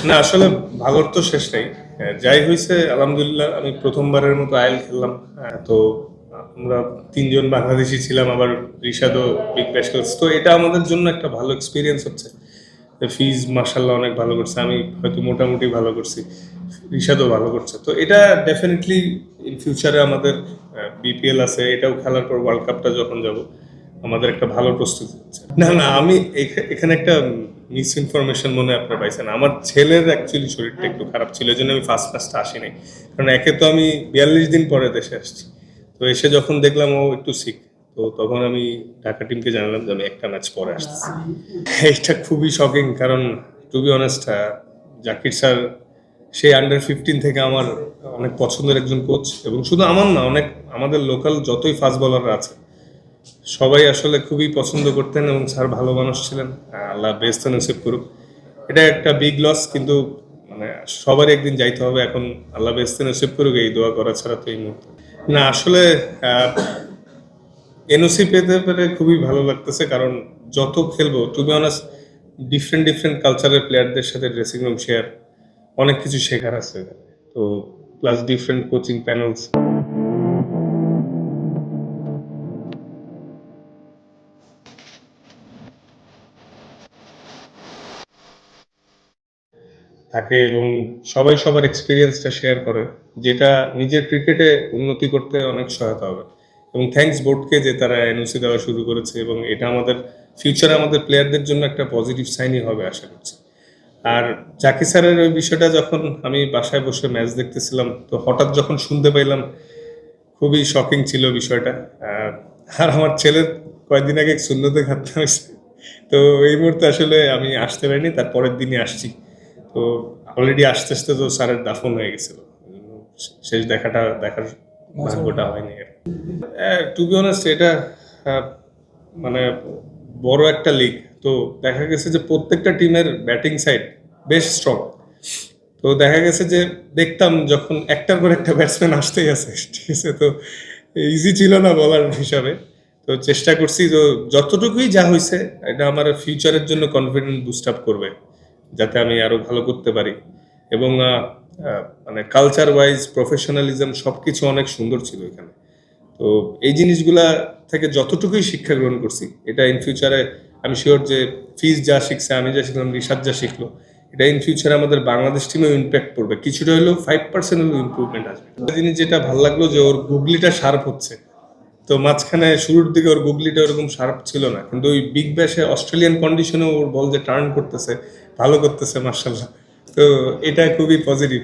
না আসলে ভালোর তো শেষ নাই। যাই হয়েছে আলহামদুলিল্লাহ, আমি প্রথমবারের মতো আইএল খেললাম। তো আমরা তিনজন বাংলাদেশি ছিলাম, আবার রিশাদও বিগ ব্যাশ খেলছে, তো এটা আমাদের জন্য একটা ভালো এক্সপিরিয়েন্স হচ্ছে। ফিজ মার্শাল্লাহ অনেক ভালো করছে, আমি হয়তো মোটামুটি ভালো করছি, রিশাদও ভালো করছে। তো এটা ডেফিনেটলি ইন ফিউচারে আমাদের বিপিএল আছে, এটাও খেলার পর ওয়ার্ল্ড কাপটা যখন যাব আমাদের একটা ভালো প্রস্তুতি হচ্ছে। না না, আমি এখানে একটা মিস ইনফরমেশন মনে হয় আপনার পাইছেন। আমার ছেলের অ্যাকচুয়ালি শরীরটা একটু খারাপ ছিল, এই জন্য আমি ফার্স্ট ম্যাচটা আসিনি। কারণ একে তো আমি 42 দিন পরে দেশে আসছি, তো এসে যখন দেখলাম ও একটু সিক, তো তখন আমি ঢাকা টিমকে জানালাম যে আমি একটা ম্যাচ পরে আসতেছি। এইটা খুবই শকিং, কারণ to be honest Zakir sir সেই আন্ডার 15 থেকে আমার অনেক পছন্দের একজন কোচ, এবং শুধু আমার না, অনেক আমাদের লোকাল যতই ফাস্ট বলাররা আছে সবাই আসলে খুবই পছন্দ করতেন, এবং স্যার ভালো মানুষ ছিলেন। আল্লাহ বেস্ট নসিব করুক। এটা একটা বিগ লস, কিন্তু মানে সবারই একদিন যাইতে হবে। এখন আল্লাহ বেস্ট নসিব করুক, এই দোয়া করা ছাড়া তো এই মুহূর্তে না। আসলে এনওসি পেতে পেরে খুবই ভালো লাগতেছে, কারণ যত খেলবো to be honest different different কালচারের প্লেয়ারদের সাথে ড্রেসিং রুম শেয়ার, অনেক কিছু শেখার আছে। তো প্লাস ডিফারেন্ট কোচিং প্যানেলস। থাকে, এবং সবাই সবার এক্সপিরিয়েন্সটা শেয়ার করে, যেটা নিজের ক্রিকেটে উন্নতি করতে অনেক সহায়তা হবে। এবং থ্যাঙ্কস বোর্ডকে যে তারা এনওসি দেওয়া শুরু করেছে, এবং এটা আমাদের ফিউচারে আমাদের প্লেয়ারদের জন্য একটা পজিটিভ সাইনই হবে আশা করছি। আর জাকি স্যারের ওই বিষয়টা যখন আমি বাসায় বসে ম্যাচ দেখতেছিলাম, তো হঠাৎ যখন শুনতে পাইলাম খুবই শকিং ছিল বিষয়টা। আর আমার ছেলের কয়েকদিন আগে শূন্যতে খাতনা হয়েছে, তো এই মুহূর্তে আসলে আমি আসতে পারিনি, তার পরের দিনই আসছি। তো অলরেডি আস্তে আস্তে তো স্যারের দাফন হয়ে গেছিল, শেষ দেখার ভাগ্যটা হয়নি। টু বি অনেস্ট এটা আহ, মানে বড় একটা লিগ, তো দেখা গেছে যে প্রত্যেকটা টিমের ব্যাটিং সাইড বেশ স্ট্রং। তো দেখা গেছে যে দেখতাম যখন একটার পর একটা ব্যাটসম্যান আসতেই আছে, ঠিক আছে, তো ইজি ছিল না বলার হিসাবে। তো চেষ্টা করছি, তো যতটুকুই যা হয়েছে এটা আমার ফিউচারের জন্য কনফিডেন্ট বুস্ট আপ করবে, যাতে আমি আরো ভালো করতে পারি। এবং মানে কালচার ওয়াইজ প্রফেশনালিজম সবকিছু অনেক সুন্দর ছিল এখানে। তো এই জিনিসগুলা থেকে যতটুকুই শিক্ষা গ্রহণ করছি, এটা ইন ফিউচারে আমি শিওর যে ফিজ যা শিখছে, আমি যা শিখলাম, রিশাদ যা শিখলো, এটা ইন ফিউচারে আমাদের বাংলাদেশ টিমেও ইম্প্যাক্ট পড়বে। কিছুটা হলেও 5% হলেও ইম্প্রুভমেন্ট আসবে। একটা জিনিস যেটা ভালো লাগলো যে ওর গুগলিটা শার্প হচ্ছে। তো মাঝখানে শুরুর দিকে ওর গুগলিটা ওরকম শার্প ছিল না, কিন্তু ওই বিগ ব্যাশে অস্ট্রেলিয়ান কন্ডিশনে ওর বল যে টার্ন করতেছে, ভালো করতেছে মার্শাল্লাহ। তো এটা খুবই পজিটিভ।